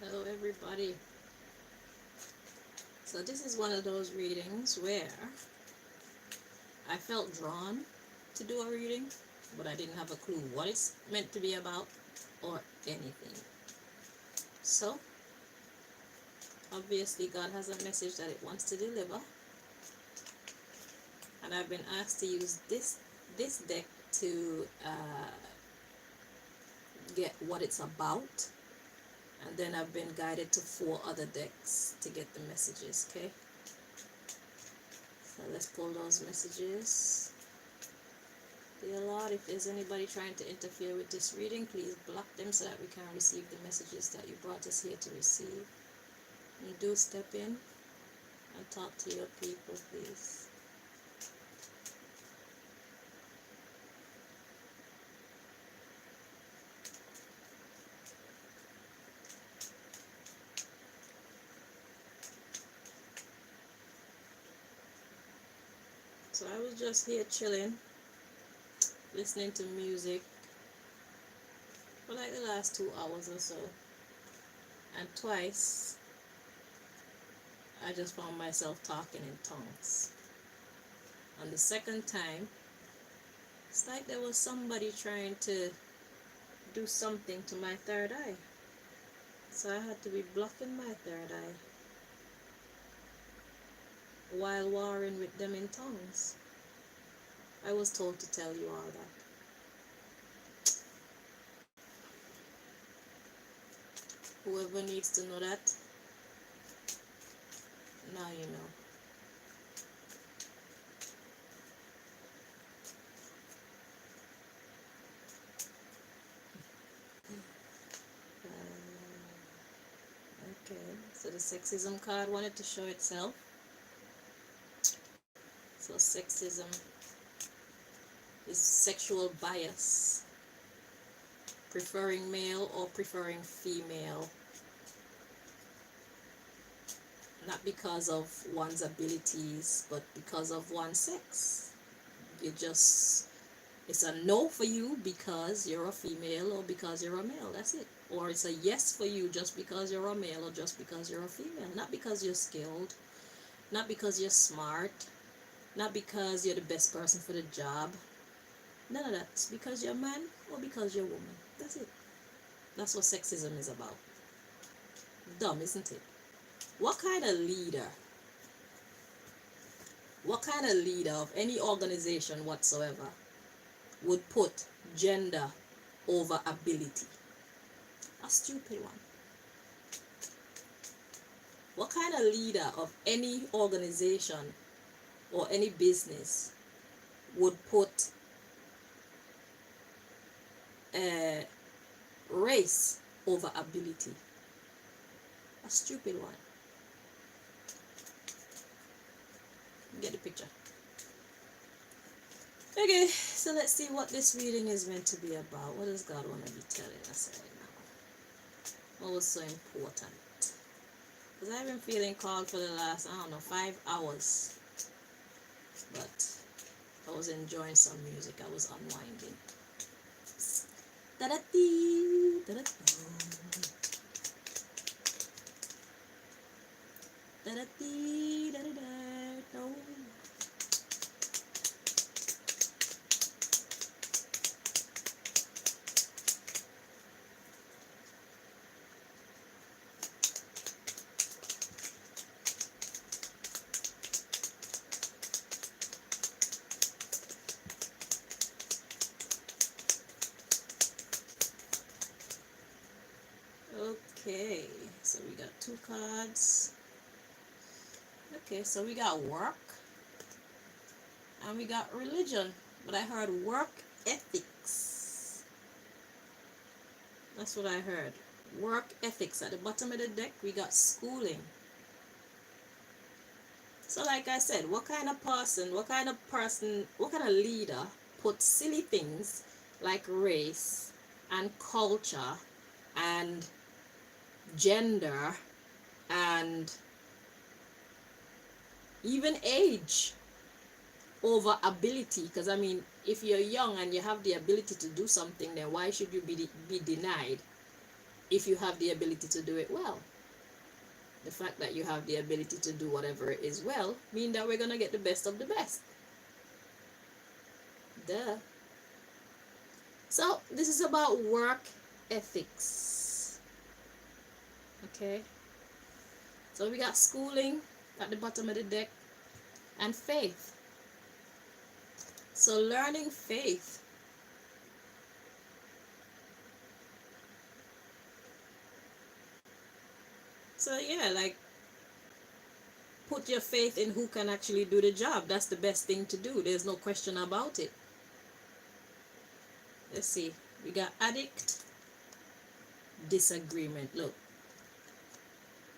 Hello, everybody. So, this is one of those readings where I felt drawn to do a reading, but I didn't have a clue what it's meant to be about or anything. So, obviously, God has a message that it wants to deliver, and I've been asked to use this deck to get what it's about, and then I've been guided to four other decks to get the messages. Okay, so let's pull those messages. Dear Lord, if there's anybody trying to interfere with this reading, please block them so that we can receive the messages that you brought us here to receive. And do step in and talk to your people, please. So I was just here chilling, listening to music for like the last 2 hours or so. And twice, I just found myself talking in tongues. And the second time, it's like there was somebody trying to do something to my third eye. So I had to be blocking my third eye while warring with them in tongues. I was told to tell you all that. Whoever needs to know that, now you know. Okay, so the sexism card wanted to show itself. So sexism is sexual bias, preferring male or preferring female, not because of one's abilities, but because of one's sex. You just, it's a no for you because you're a female or because you're a male. That's it. Or it's a yes for you just because you're a male or just because you're a female. Not because you're skilled, not because you're smart, not because you're the best person for the job. None of that. It's because you're a man or because you're a woman. That's it. That's what sexism is about. Dumb, isn't it? What kind of leader, what kind of leader of any organization whatsoever would put gender over ability? A stupid one. What kind of leader of any organization or any business would put race over ability? A stupid one. Get the picture. Okay, so let's see what this reading is meant to be about. What does God want to be telling us right now? What was so important? Because I've been feeling called for the last, I don't know, 5 hours. But I was enjoying some music. I was unwinding. Da-da-dee, da-da-doo. Da-da-dee, da-da-da-do. Okay, so we got two cards. Okay, so we got work and we got religion, but I heard work ethics. That's what I heard. Work ethics. At the bottom of the deck, we got schooling. So, like I said, what kind of person, what kind of leader puts silly things like race and culture and gender and even age over ability? Because I mean, if you're young and you have the ability to do something, then why should you be denied? if you have the ability to do it well. The fact that you have the ability to do whatever it is well mean that we're gonna get the best of the best. Duh. So this is about work ethics. Okay. So we got schooling at the bottom of the deck and faith. So learning faith. So yeah, like put your faith in who can actually do the job. That's the best thing to do. There's no question about it. Let's see. We got addict, disagreement. Look.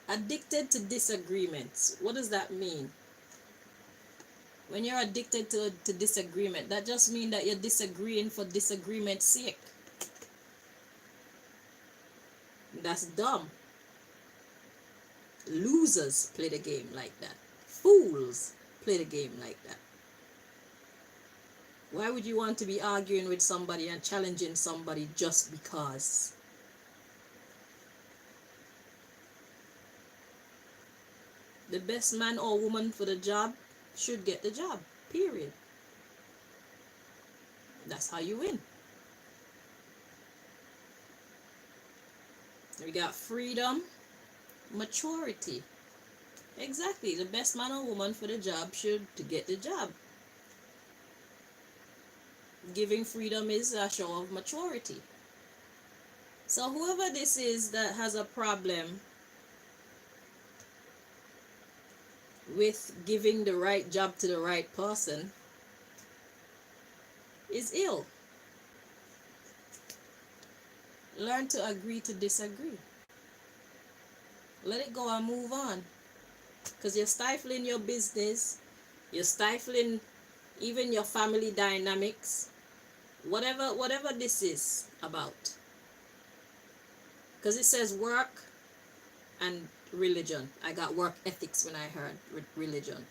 Addicted to disagreements. What does that mean? When you're addicted to disagreement, that just means that you're disagreeing for disagreement's sake. That's dumb. Losers play the game like that. Fools play the game like that. Why would you want to be arguing with somebody and challenging somebody just because? The best man or woman for the job should get the job. Period. That's how you win. We got freedom, maturity. Exactly. The best man or woman for the job should get the job. Giving freedom is a show of maturity. So whoever this is that has a problem with giving the right job to the right person is ill. Learn to agree to disagree. Let it go and move on. Because you're stifling your business, you're stifling even your family dynamics, whatever this is about. Because it says work and religion. I got work ethics when I heard religion.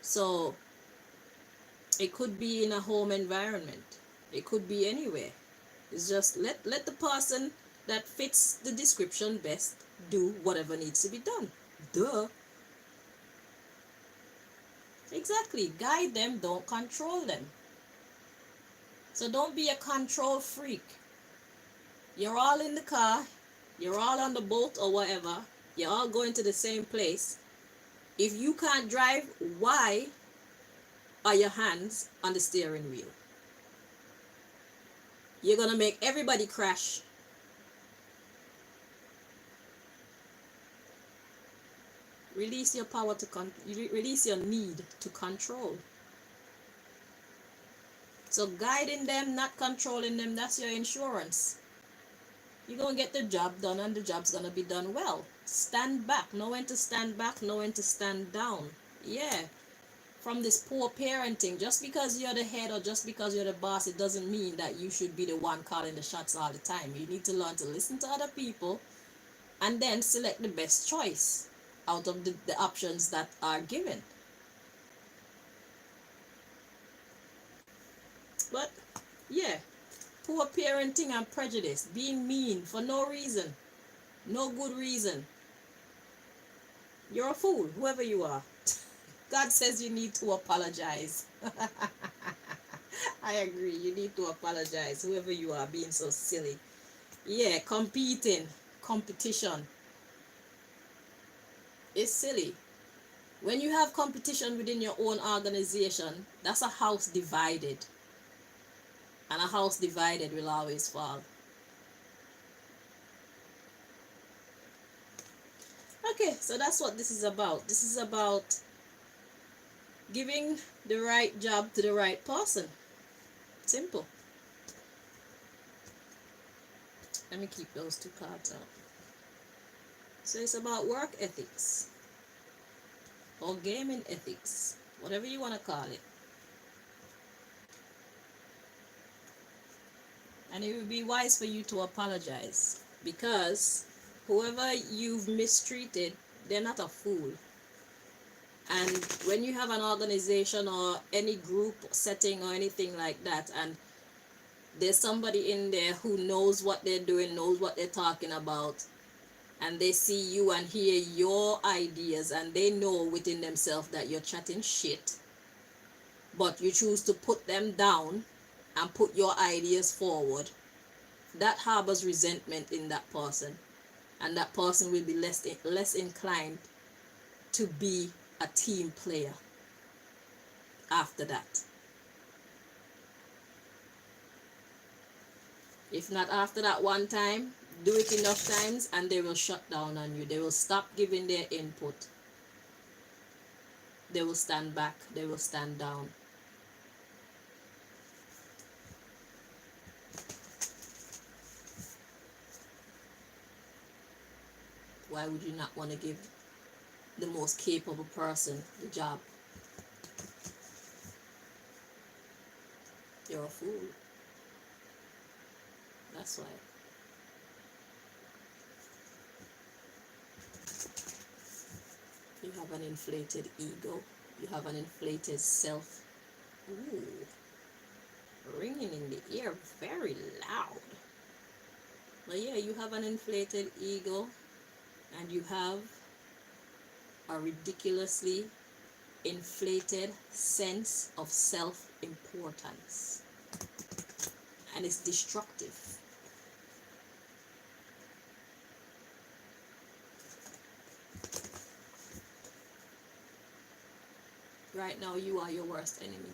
So it could be in a home environment. It could be anywhere. It's just let the person that fits the description best do whatever needs to be done. Duh. Exactly. Guide them, don't control them. So don't be a control freak. You're all in the car, you're all on the boat or whatever, you're all going to the same place. If you can't drive, why are your hands on the steering wheel? You're gonna make everybody crash. Release your power to release your need to control. So guiding them, not controlling them, that's your insurance. You're gonna get the job done and the job's gonna be done well. Stand back. Know when to stand back, know when to stand down. Yeah. From this poor parenting, just because you're the head or just because you're the boss, it doesn't mean that you should be the one calling the shots all the time. You need to learn to listen to other people and then select the best choice out of the options that are given. But yeah, poor parenting and prejudice, being mean for no reason, no good reason. You're a fool, whoever you are. God says you need to apologize. I agree, you need to apologize, whoever you are, being so silly. Yeah, competition is silly. When you have competition within your own organization, that's a house divided. And a house divided will always fall. Okay, so that's what this is about. This is about giving the right job to the right person. Simple. Let me keep those two cards out. So it's about work ethics or gaming ethics, whatever you want to call it. And it would be wise for you to apologize, because whoever you've mistreated, they're not a fool. And when you have an organization or any group setting or anything like that, and There's somebody in there who knows what they're doing, knows what they're talking about, and they see you and hear your ideas, and they know within themselves that you're chatting shit, but you choose to put them down and put your ideas forward. That harbors resentment in that person, and that person will be less inclined to be a team player after that. If not after that one time, do it enough times and they will shut down on you. They will stop giving their input. They will stand back. They will stand down. Why would you not want to give the most capable person the job? You're a fool. That's why. You have an inflated ego. You have an inflated self. Ooh, ringing in the ear very loud. But yeah, you have an inflated ego, and you have a ridiculously inflated sense of self-importance, and it's destructive. Right now you are your worst enemy.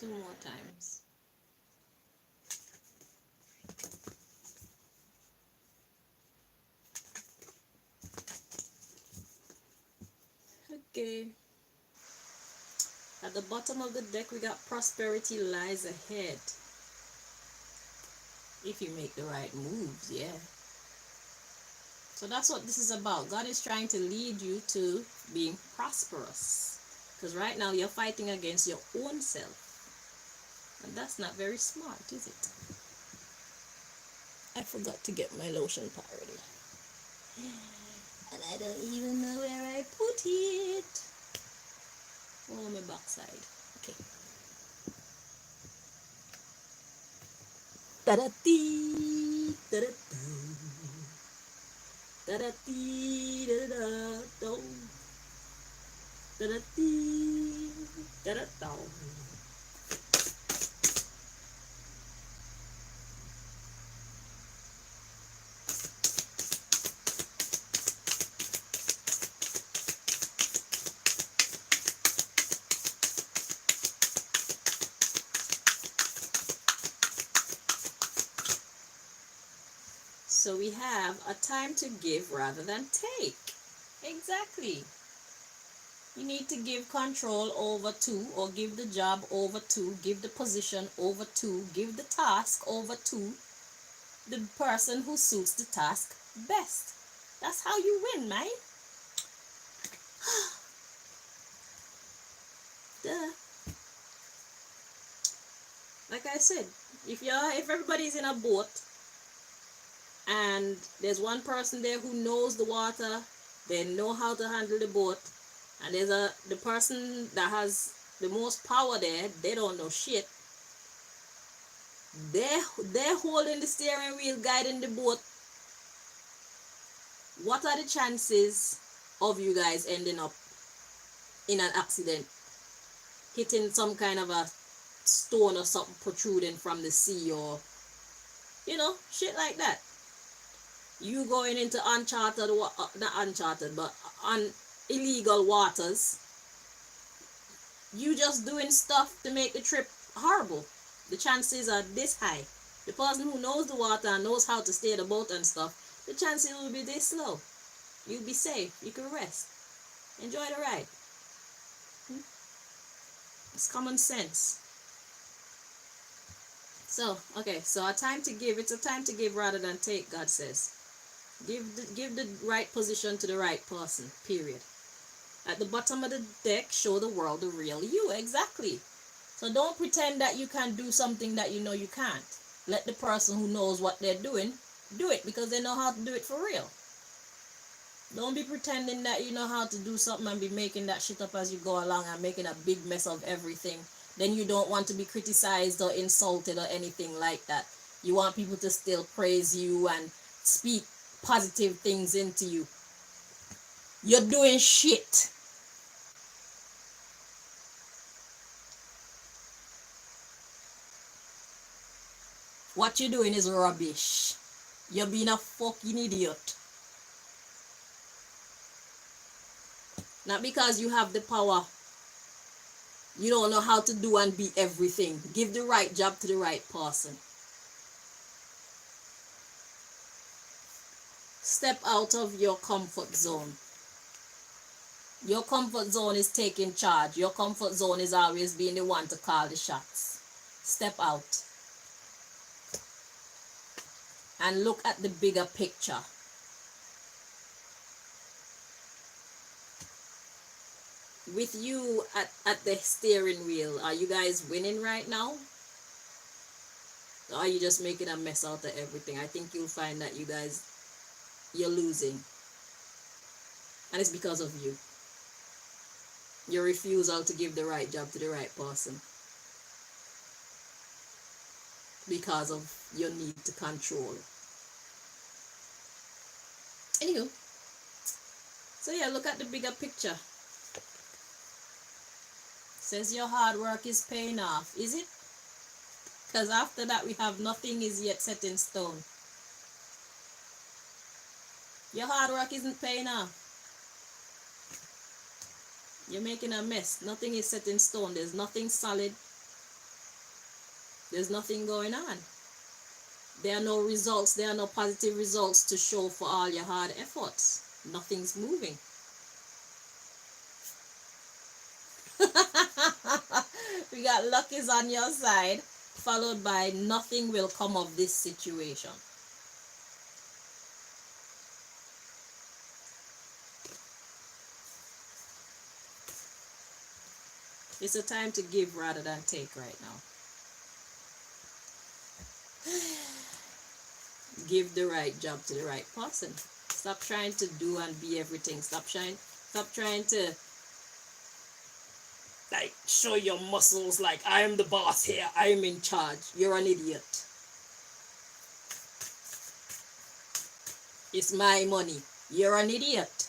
Two more times. Okay. At the bottom of the deck, we got prosperity lies ahead. If you make the right moves, yeah. So that's what this is about. God is trying to lead you to being prosperous. Because right now you're fighting against your own self. And that's not very smart, is it? I forgot to get my lotion powder. And I don't even know where I put it. Oh, on my backside. Okay. Da-da-dee, da-da-doo. Da-da-dee, da-da-da-doo. Da-da-dee, da-da-doo. So we have a time to give rather than take. Exactly. You need to give control over to, or give the job over to, give the position over to, give the task over to the person who suits the task best. That's how you win, man. Duh. Like I said, if everybody's in a boat and there's one person there who knows the water, they know how to handle the boat, and there's the person that has the most power there, they don't know shit. They're holding the steering wheel, guiding the boat. What are the chances of you guys ending up in an accident, hitting some kind of a stone or something protruding from the sea, or shit like that? You going into uncharted, not uncharted, but on illegal waters. You just doing stuff to make the trip horrible. The chances are this high. The person who knows the water and knows how to steer the boat and stuff, the chances will be this low. You'll be safe. You can rest. Enjoy the ride. It's common sense. So, okay, so a time to give. It's a time to give rather than take, God says. Give the right position to the right person, period. At the bottom of the deck, show the world the real you. Exactly. So don't pretend that you can do something that you know you can't. Let the person who knows what they're doing do it, because they know how to do it for real. Don't be pretending that you know how to do something and be making that shit up as you go along and making a big mess of everything. Then you don't want to be criticized or insulted or anything like that. You want people to still praise you and speak positive things into you. You're doing shit. What you're doing is rubbish. You're being a fucking idiot. Not because you have the power. You don't know how to do and be everything. Give the right job to the right person. Step out of your comfort zone. Your comfort zone is taking charge. Your comfort zone is always being the one to call the shots. Step out. And look at the bigger picture. With you at the steering wheel, are you guys winning right now? Or are you just making a mess out of everything? I think you'll find that you're losing. And it's because of you. Your refusal to give the right job to the right person. Because of your need to control. Anywho. So yeah, look at the bigger picture. Says your hard work is paying off. Is it? Because after that we have nothing is yet set in stone. Your hard work isn't paying off. You're making a mess. Nothing is set in stone. There's nothing solid. There's nothing going on. There are no results. There are no positive results to show for all your hard efforts. Nothing's moving. We got luck is on your side, followed by nothing will come of this situation. It's a time to give rather than take right now. Give the right job to the right person. Stop trying to do and be everything. Stop trying to like show your muscles like I am the boss here. I am in charge. You're an idiot. It's my money. You're an idiot.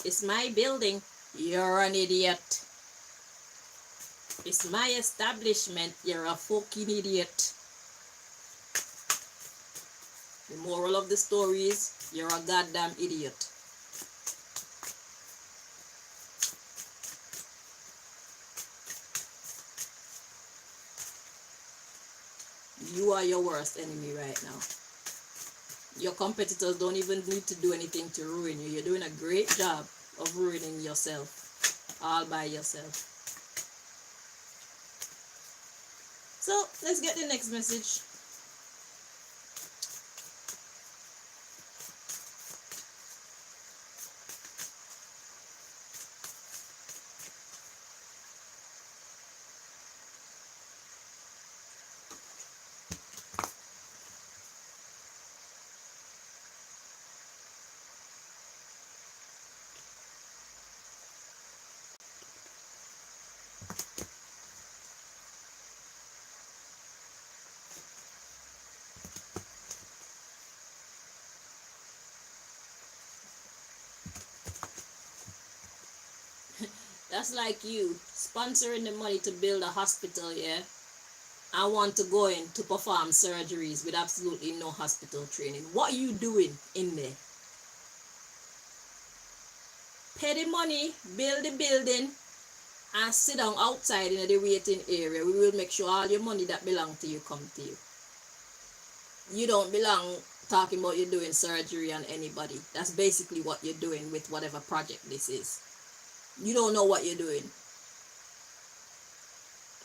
It's my building. You're an idiot. It's my establishment. You're a fucking idiot. The moral of the story is you're a goddamn idiot. You are your worst enemy right now. Your competitors don't even need to do anything to ruin you. You're doing a great job of ruining yourself all by yourself. So let's get the next message. That's like you sponsoring the money to build a hospital, yeah? I want to go in to perform surgeries with absolutely no hospital training. What are you doing in there? Pay the money, build the building, and sit down outside in the waiting area. We will make sure all your money that belong to you come to you. You don't belong talking about you doing surgery on anybody. That's basically what you're doing with whatever project this is. You don't know what you're doing.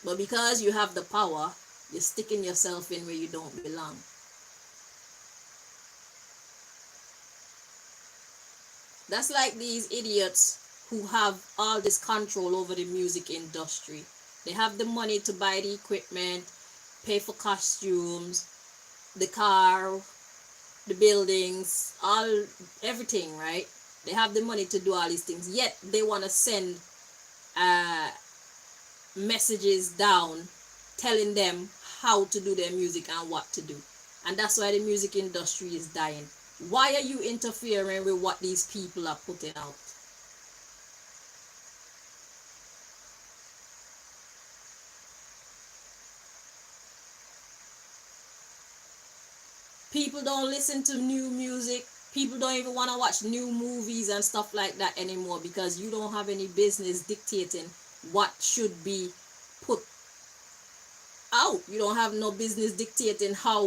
But because you have the power, you're sticking yourself in where you don't belong. That's like these idiots who have all this control over the music industry. They have the money to buy the equipment, pay for costumes, the car, the buildings, all everything, right? They have the money to do all these things. Yet they want to send uh, messages down telling them how to do their music and what to do. And that's why the music industry is dying. Why are you interfering with what these people are putting out? People don't listen to new music. People don't even want to watch new movies and stuff like that anymore because you don't have any business dictating what should be put out. You don't have no business dictating how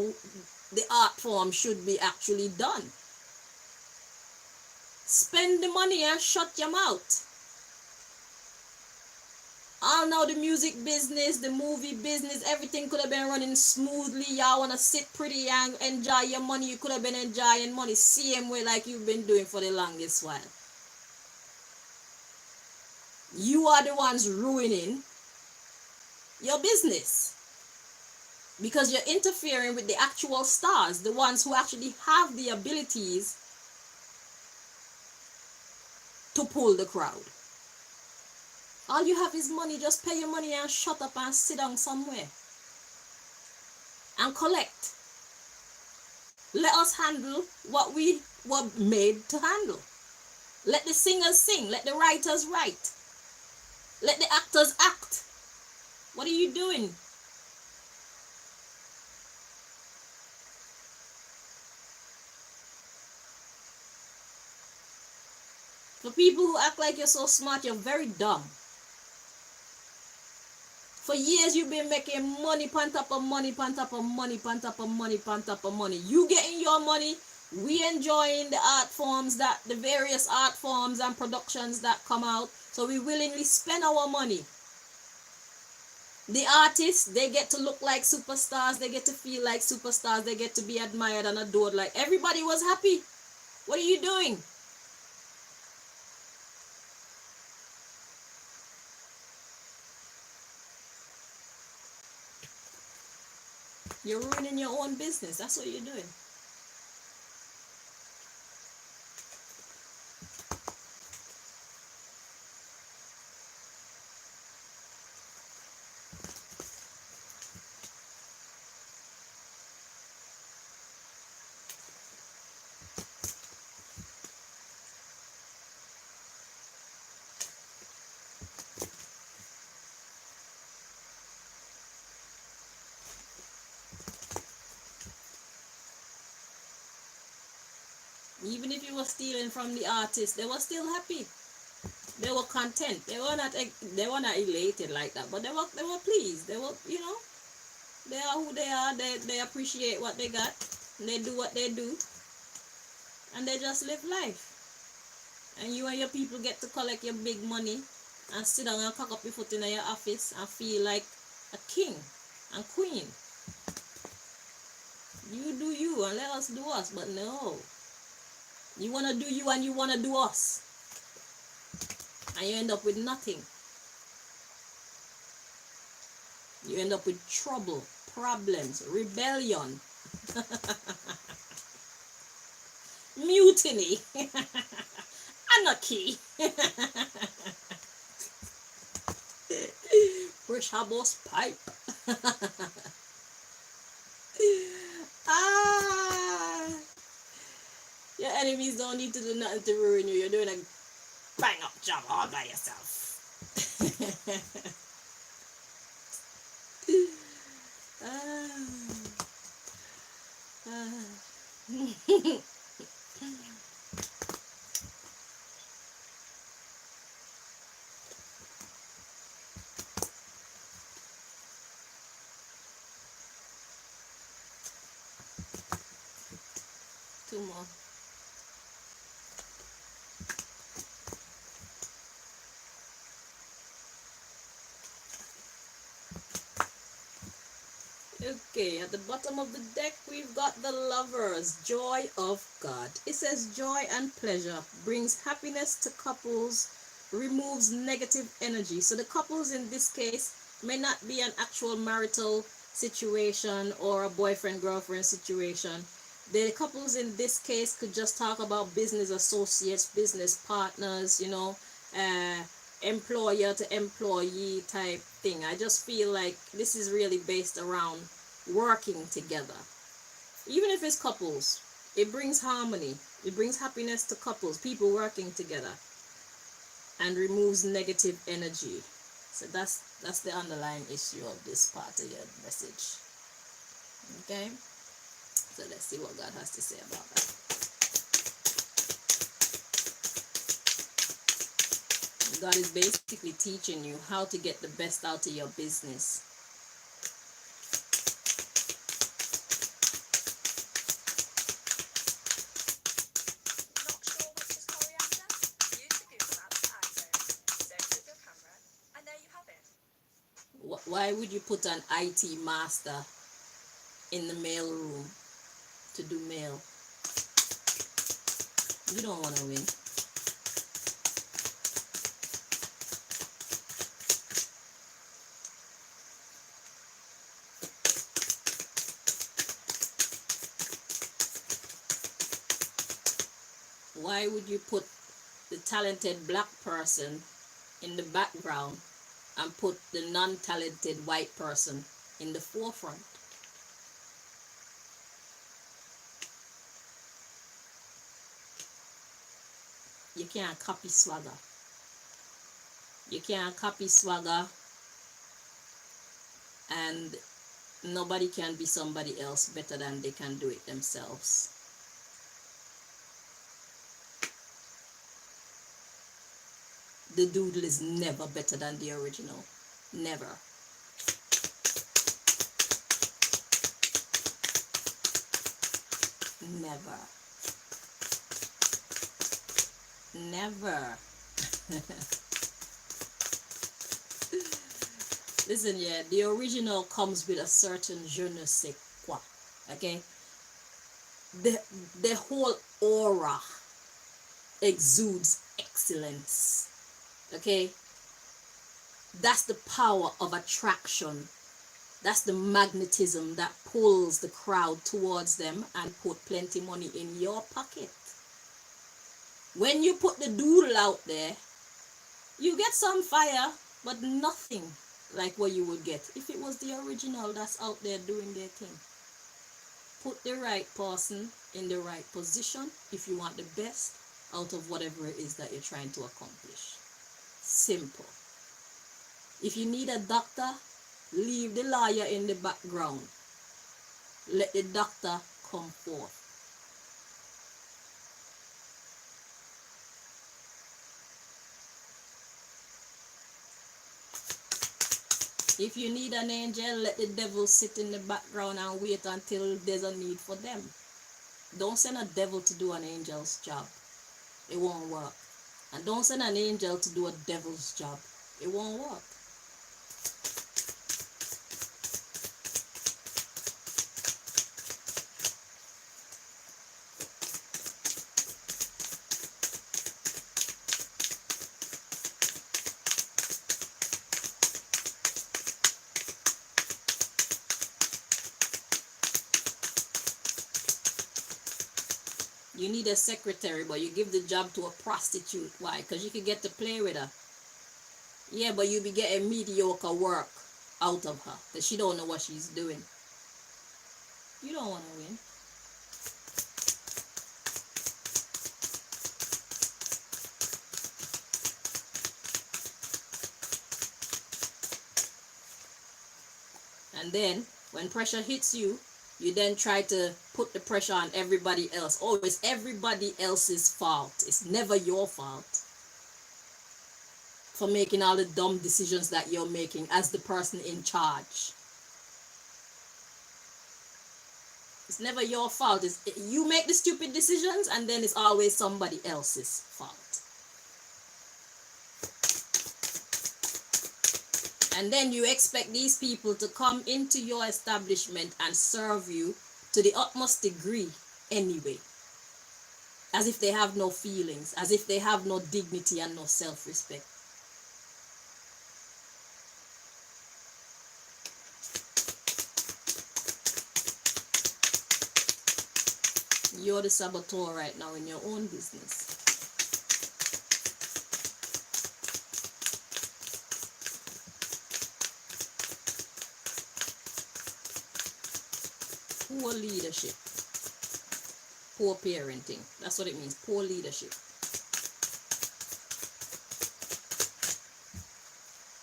the art form should be actually done. Spend the money and shut your mouth. All now the music business, the movie business, everything could have been running smoothly. Y'all wanna sit pretty and enjoy your money. You could have been enjoying money same way like you've been doing for the longest while. You are the ones ruining your business because you're interfering with the actual stars, the ones who actually have the abilities to pull the crowd. All you have is money. Just pay your money and shut up and sit down somewhere and collect. Let us handle what we were made to handle. Let the singers sing. Let the writers write. Let the actors act. What are you doing? For people who act like you're so smart, you're very dumb. For years you've been making money pan top of money, pan top of money, pan top of money, pan top of money. You getting your money, we enjoying the art forms, that the various art forms and productions that come out. So we willingly spend our money. The artists, they get to look like superstars, they get to feel like superstars, they get to be admired and adored like everybody was happy. What are you doing? You're ruining your own business. That's what you're doing. Even if you were stealing from the artist, they were still happy. They were content. They were not elated like that, but they were pleased. They were, they are who they are. They appreciate what they got. And they do what they do, and they just live life. And you and your people get to collect your big money and sit down and cock up your foot in your office and feel like a king and queen. You do you and let us do us, but no. You wanna do you and you wanna do us. And you end up with nothing. You end up with trouble, problems, rebellion, mutiny, anarchy. Push Habbo's pipe. Ah, your enemies don't need to do nothing to ruin you. You're doing a bang up job all by yourself. Ah, ah. Two more. Okay, at the bottom of the deck, we've got the Lovers, joy of God. It says joy and pleasure brings happiness to couples, removes negative energy. So the couples in this case may not be an actual marital situation or a boyfriend girlfriend situation. The couples in this case could just talk about business associates, business partners, uh, employer to employee type thing. I just feel like this is really based around working together. Even if it's couples, it brings harmony, it brings happiness to couples, people working together, and removes negative energy. So that's the underlying issue of this part of your message. Okay? So let's see what God has to say about that. God is basically teaching you how to get the best out of your business. Not sure which is coriander? Use the Google Maps icon, search with your camera, and there you have it. Why would you put an IT master in the mail room to do mail? You don't want to win. Why would you put the talented black person in the background and put the non-talented white person in the forefront? You can't copy swagger. You can't copy swagger, and nobody can be somebody else better than they can do it themselves. The doodle is never better than the original. Never. Never. Never. Listen, yeah, the original comes with a certain je ne sais quoi. Okay? The whole aura exudes excellence. Okay? That's the power of attraction. That's the magnetism that pulls the crowd towards them and put plenty money in your pocket. When you put the doodle out there, you get some fire, but nothing like what you would get if it was the original that's out there doing their thing. Put the right person in the right position if you want the best out of whatever it is that you're trying to accomplish. Simple. If you need a doctor, leave the lawyer in the background. Let the doctor come forth. If you need an angel, let the devil sit in the background and wait until there's a need for them. Don't send a devil to do an angel's job. It won't work. And don't send an angel to do a devil's job. It won't work. You need a secretary, but you give the job to a prostitute. Why? Because you can get to play with her. Yeah, but you be getting mediocre work out of her because she don't know what she's doing. You don't want to win. And then When pressure hits you, you then try to put the pressure on everybody else. Oh, it's everybody else's fault. It's never your fault for making all the dumb decisions that you're making as the person in charge. It's never your fault. You make the stupid decisions, and then it's always somebody else's fault. And then you expect these people to come into your establishment and serve you to the utmost degree anyway. As if they have no feelings, as if they have no dignity and no self-respect. You're the saboteur right now in your own business. Poor leadership. Poor parenting. That's what it means. Poor leadership.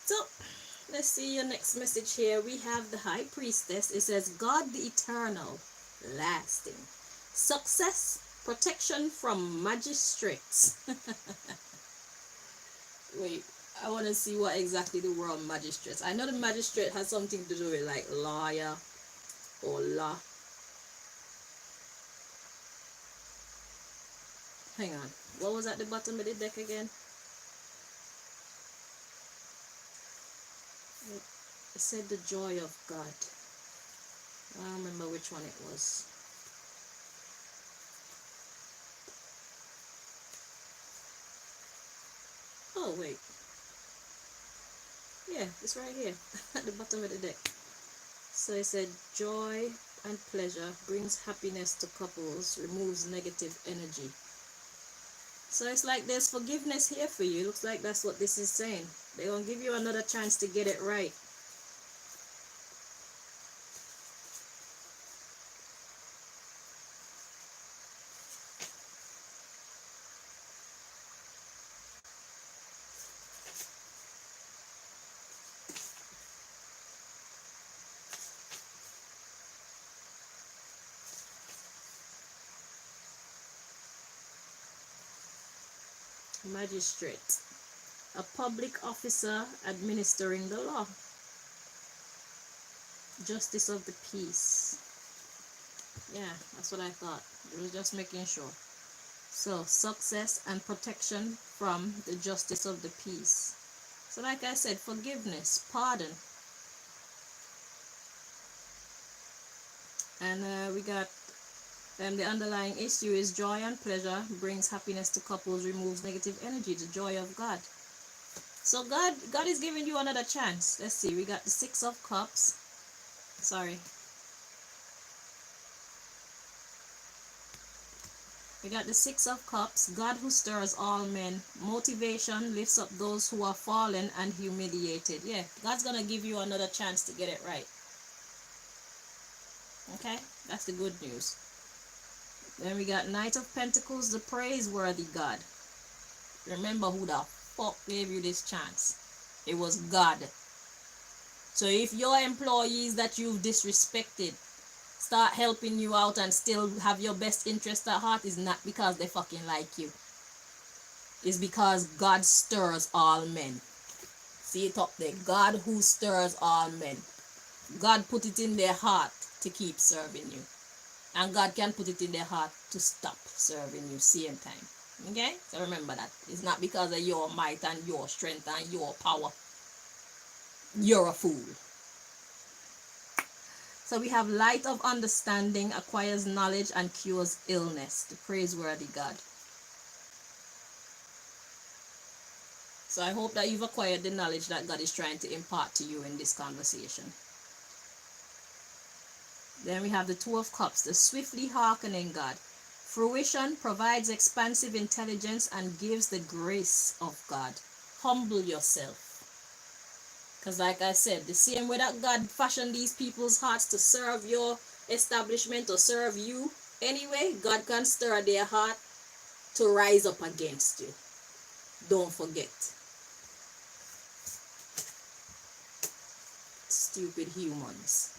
So, let's see your next message here. We have the High Priestess. It says, God the Eternal, lasting. Success, protection from magistrates. Wait, I want to see what exactly the word magistrates. I know the magistrate has something to do with like lawyer or law. Hang on. What was at the bottom of the deck again? It said the joy of God. I don't remember which one it was. Oh, wait. Yeah, it's right here at the bottom of the deck. So it said joy and pleasure brings happiness to couples, removes negative energy. So it's like there's forgiveness here for you. Looks like that's what this is saying. They're going to give you another chance to get it right. Magistrate. A public officer administering the law. Justice of the peace. Yeah, that's what I thought. It was just making sure. So, success and protection from the justice of the peace. So, like I said, forgiveness, pardon. And we got the underlying issue is joy and pleasure brings happiness to couples, removes negative energy, the joy of God. So God is giving you another chance. Let's see, we got the Six of Cups. Sorry. We got the Six of Cups. God who stirs all men. Motivation lifts up those who are fallen and humiliated. Yeah, God's going to give you another chance to get it right. Okay, that's the good news. Then we got Knight of Pentacles, the praiseworthy God. Remember who the fuck gave you this chance. It was God. So if your employees that you've disrespected start helping you out and still have your best interest at heart, is not because they fucking like you. It's because God stirs all men. See it up there. God who stirs all men. God put it in their heart to keep serving you. And God can put it in their heart to stop serving you same time. Okay? So remember that. It's not because of your might and your strength and your power. You're a fool. So we have light of understanding, acquires knowledge and cures illness. The praiseworthy God. So I hope that you've acquired the knowledge that God is trying to impart to you in this conversation. Then we have the Two of Cups, the swiftly hearkening God. Fruition provides expansive intelligence and gives the grace of God. Humble yourself. Because like I said, the same way that God fashioned these people's hearts to serve your establishment or serve you anyway, God can stir their heart to rise up against you. Don't forget. Stupid humans.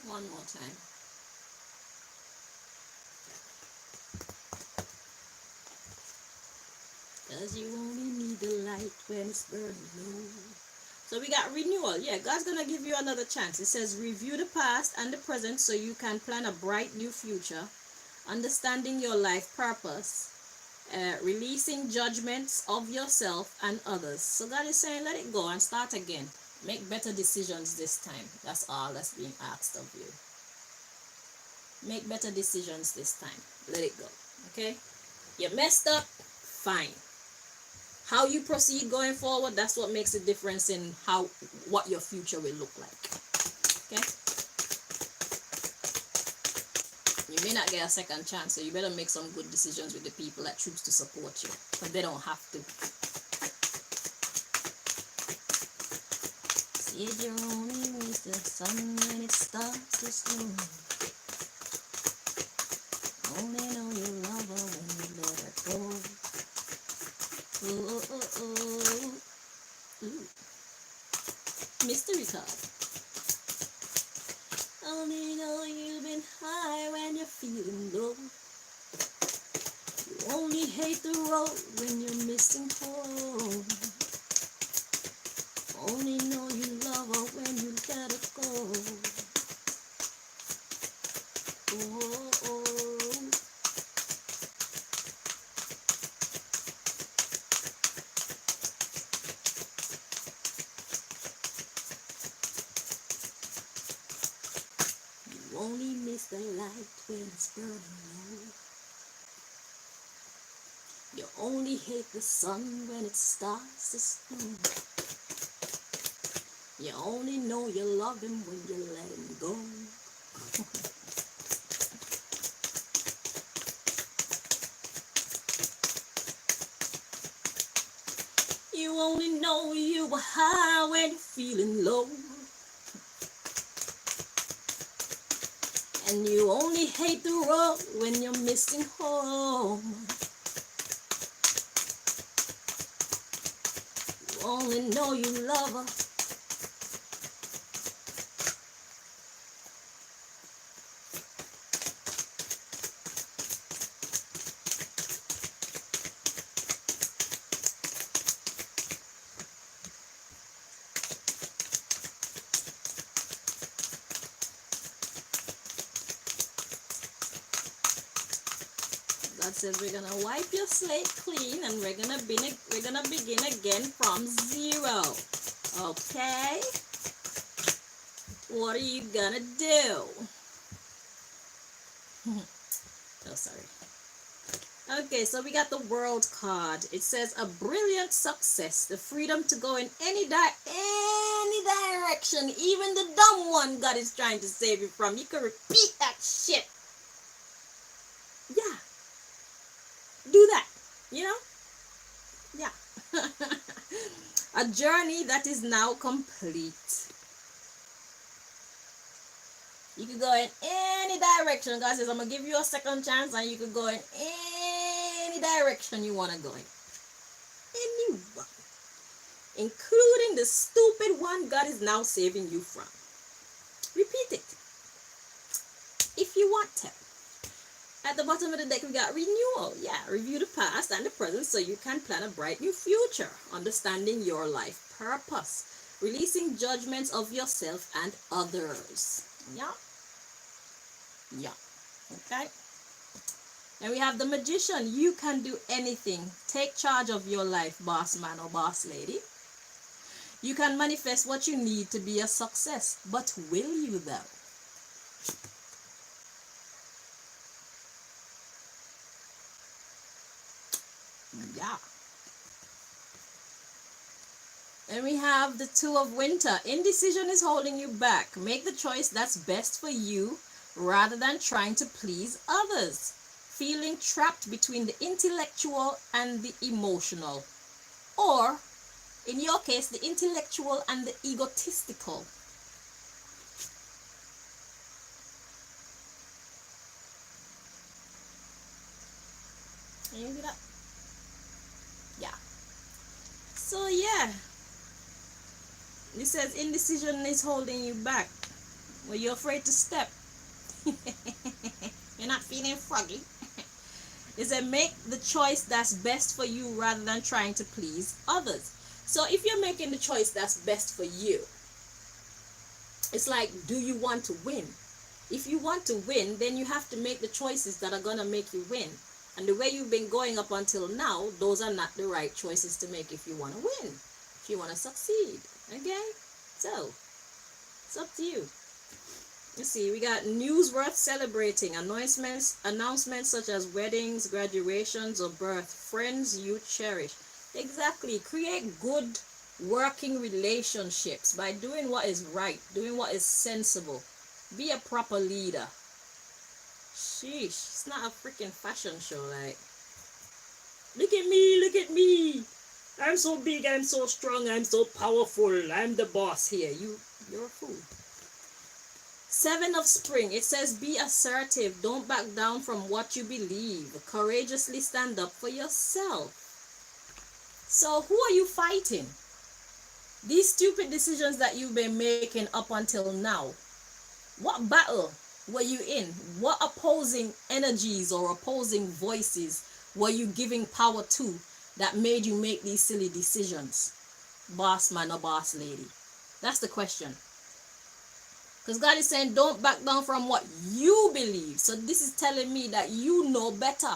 One more time. Cause you only need the light when it's burning low. So we got renewal. Yeah, God's gonna give you another chance. It says review the past and the present so you can plan a bright new future. Understanding your life purpose. Releasing judgments of yourself and others. So God is saying let it go and start again. Make better decisions this time. That's all that's being asked of you. Make better decisions this time. Let it go. Okay? You messed up. Fine. How you proceed going forward, that's what makes a difference in what your future will look like. Okay? You may not get a second chance, so you better make some good decisions with the people that choose to support you. But they don't have to. Said you're only with the sun when it starts to snow. Only know you love her when you let her go. Oh, oh, oh. Ooh. Mystery card. Only know you've been high when you're feeling low. You only hate the road when you're missing home. Only know you love her when you let her go. Oh, oh. You only miss the light when it's burning low. You only hate the sun when it starts to snow. You only know you love him when you let him go. You only know you were high when you're feeling low. And you only hate the road when you're missing home. You only know you love her. God says we're gonna wipe your slate clean and we're gonna begin again from zero. Okay? What are you gonna do? Oh, sorry. Okay, so we got the world card. It says a brilliant success, the freedom to go in any direction, even the dumb one God is trying to save you from. You can repeat that shit. Yeah. Do that. You know? Yeah. A journey that is now complete. You could go in any direction. God says, I'm going to give you a second chance and you could go in any direction you want to go in. Anyone. Including the stupid one God is now saving you from. Repeat it. If you want to. At the bottom of the deck, we got renewal. Yeah, review the past and the present so you can plan a bright new future. Understanding your life purpose. Releasing judgments of yourself and others. Yeah. Yeah. Okay. And we have the magician. You can do anything. Take charge of your life, boss man or boss lady. You can manifest what you need to be a success. But will you though? Yeah. And we have the Two of Winter. Indecision is holding you back. Make the choice that's best for you rather than trying to please others. Feeling trapped between the intellectual and the emotional. Or, in your case, the intellectual and the egotistical. Can you do that? Yeah. So, yeah. It says indecision is holding you back. Well, you're afraid to step. You're not feeling froggy. It said make the choice that's best for you rather than trying to please others. So if you're making the choice that's best for you, it's like, do you want to win? If you want to win, then you have to make the choices that are gonna make you win. And the way you've been going up until now, those are not the right choices to make if you want to win, if you want to succeed. Okay? So, it's up to you. Let's see, we got news worth celebrating. Announcements such as weddings, graduations, or birth. Friends you cherish. Exactly. Create good working relationships by doing what is right, doing what is sensible. Be a proper leader. Sheesh, it's not a freaking fashion show. Like, look at me, look at me. I'm so big, I'm so strong, I'm so powerful. I'm the boss here. You're a fool. 7 of spring, it says be assertive. Don't back down from what you believe. Courageously stand up for yourself. So who are you fighting? These stupid decisions that you've been making up until now, what battle were you in? What opposing energies or opposing voices were you giving power to that made you make these silly decisions? Boss man or boss lady? That's the question. Because God is saying don't back down from what you believe. So this is telling me that you know better.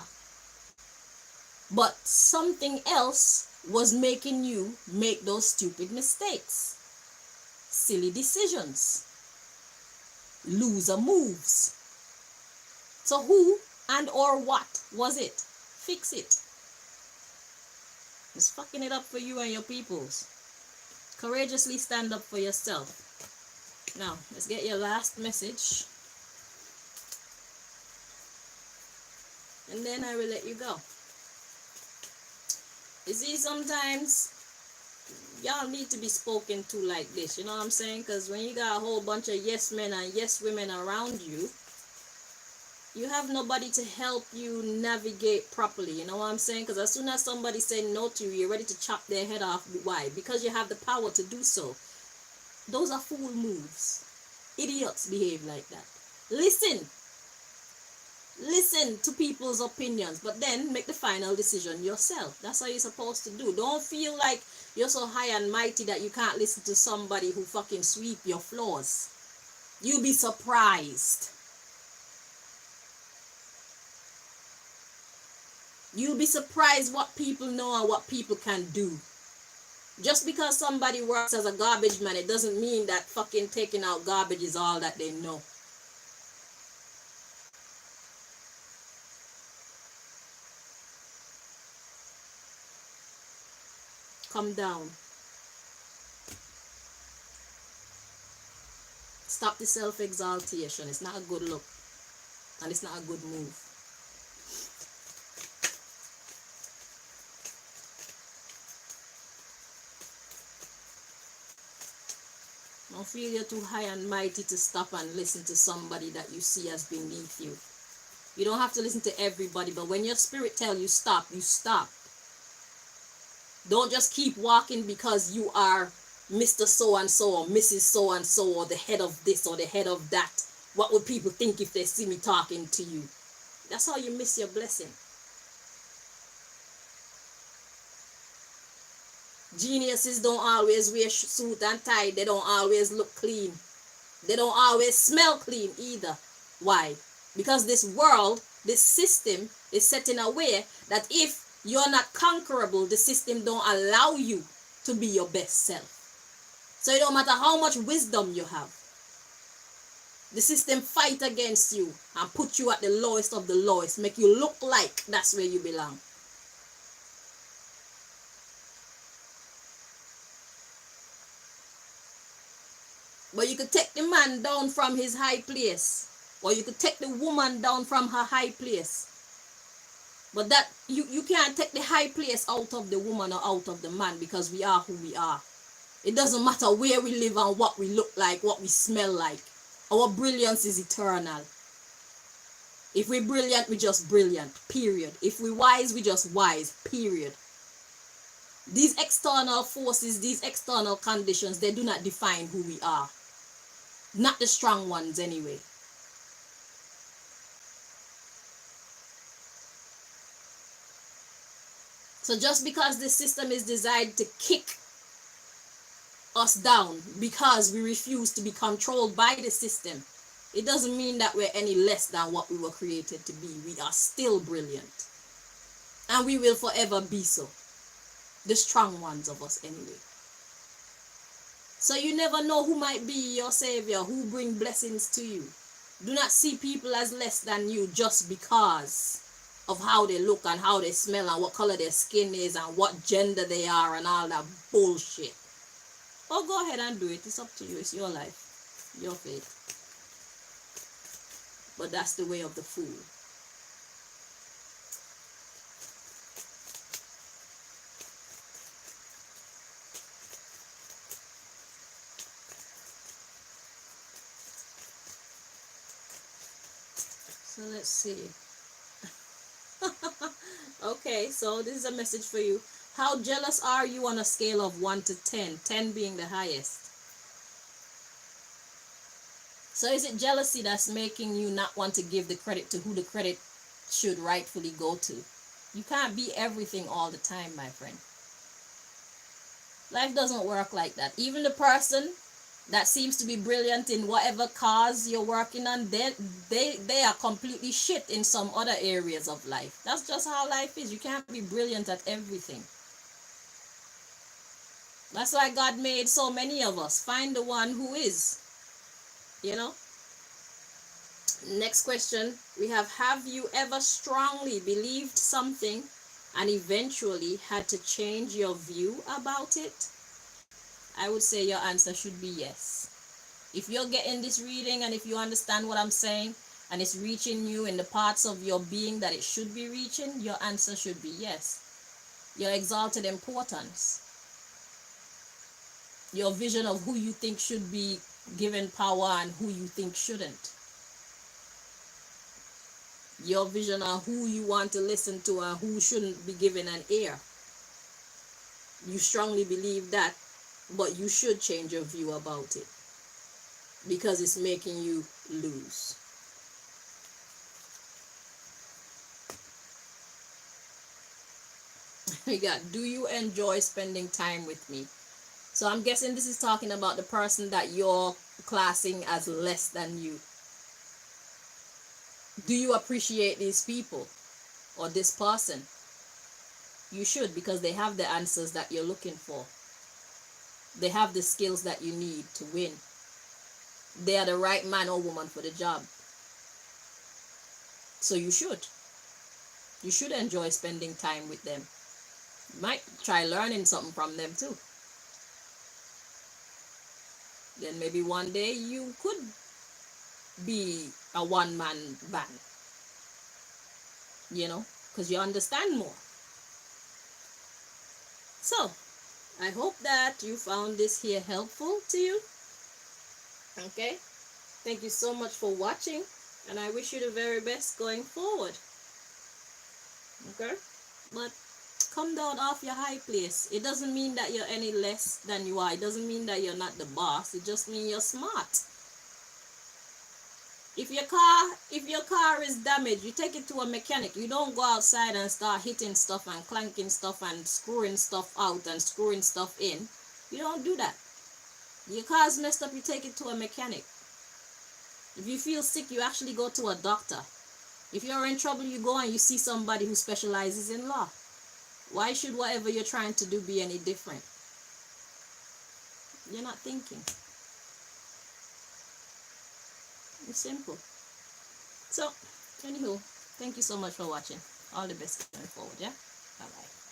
But something else was making you make those stupid mistakes. Silly decisions. Loser moves. So who and or what was it? Fix it. It's fucking it up for you and your peoples. Courageously stand up for yourself. Now, let's get your last message. And then I will let you go. You see, sometimes y'all need to be spoken to like this. You know what I'm saying? Because when you got a whole bunch of yes men and yes women around you, you have nobody to help you navigate properly. You know what I'm saying? Because as soon as somebody say no to you, you're ready to chop their head off. Why? Because you have the power to do so. Those are fool moves. Idiots behave like that. Listen to people's opinions, but then make the final decision yourself. That's how you're supposed to do. Don't feel like you're so high and mighty that you can't listen to somebody who fucking sweep your floors. You'll be surprised. You'll be surprised what people know and what people can do. Just because somebody works as a garbage man, it doesn't mean that fucking taking out garbage is all that they know. Come down. Stop the self-exaltation. It's not a good look. And it's not a good move. Don't feel you're too high and mighty to stop and listen to somebody that you see as beneath you. You don't have to listen to everybody, but when your spirit tells you stop, you stop. Don't just keep walking because you are Mr. So-and-so or Mrs. So-and-so or the head of this or the head of that. What would people think if they see me talking to you? That's how you miss your blessing. Geniuses don't always wear suit and tie. They don't always look clean. They don't always smell clean either. Why? Because this world, this system is set in a way that if you're not conquerable, the system don't allow you to be your best self. So it don't matter how much wisdom you have. The system fight against you and put you at the lowest of the lowest. Make you look like that's where you belong. But you could take the man down from his high place. Or you could take the woman down from her high place. But that you can't take the high place out of the woman or out of the man, because we are who we are. It doesn't matter where we live and what we look like, what we smell like. Our brilliance is eternal. If we're brilliant, we're just brilliant, period. If we're wise, we're just wise, period. These external forces, these external conditions, they do not define who we are. Not the strong ones anyway. So just because this system is designed to kick us down because we refuse to be controlled by the system, it doesn't mean that we're any less than what we were created to be. We are still brilliant. And we will forever be so. The strong ones of us anyway. So you never know who might be your savior, who bring blessings to you. Do not see people as less than you just because of how they look and how they smell and what color their skin is and what gender they are and all that bullshit. Oh, go ahead and do it. It's up to you. It's your life, your fate. But that's the way of the fool. So let's see. Okay, so this is a message for you. How jealous are you on a scale of 1 to 10? 10 being the highest. So is it jealousy that's making you not want to give the credit to who the credit should rightfully go to? You can't be everything all the time, my friend. Life doesn't work like that. Even the person that seems to be brilliant in whatever cause you're working on, they are completely shit in some other areas of life. That's just how life is. You can't be brilliant at everything. That's why God made so many of us. Find the one who is, you know. Next question we have you ever strongly believed something and eventually had to change your view about it? I would say your answer should be yes. If you're getting this reading and if you understand what I'm saying and it's reaching you in the parts of your being that it should be reaching, your answer should be yes. Your exalted importance, your vision of who you think should be given power and who you think shouldn't, your vision of who you want to listen to and who shouldn't be given an ear. You strongly believe that, but you should change your view about it because it's making you lose. We got, do you enjoy spending time with me? So I'm guessing this is talking about the person that you're classing as less than you. Do you appreciate these people or this person? You should, because they have the answers that you're looking for. They have the skills that you need to win. They are the right man or woman for the job. So you should. You should enjoy spending time with them. You might try learning something from them too. Then maybe one day you could be a one-man band. You know, because you understand more. So, I hope that you found this here helpful to you. Okay? Thank you so much for watching, and I wish you the very best going forward. Okay? But come down off your high place. It doesn't mean that you're any less than you are. It doesn't mean that you're not the boss. It just means you're smart. If your car is damaged, you take it to a mechanic. You don't go outside and start hitting stuff and clanking stuff and screwing stuff out and screwing stuff in. You don't do that. Your car's messed up, you take it to a mechanic. If you feel sick, you actually go to a doctor. If you're in trouble, you go and you see somebody who specializes in law. Why should whatever you're trying to do be any different? You're not thinking. It's simple. So, anywho, thank you so much for watching. All the best going forward, yeah? Bye-bye.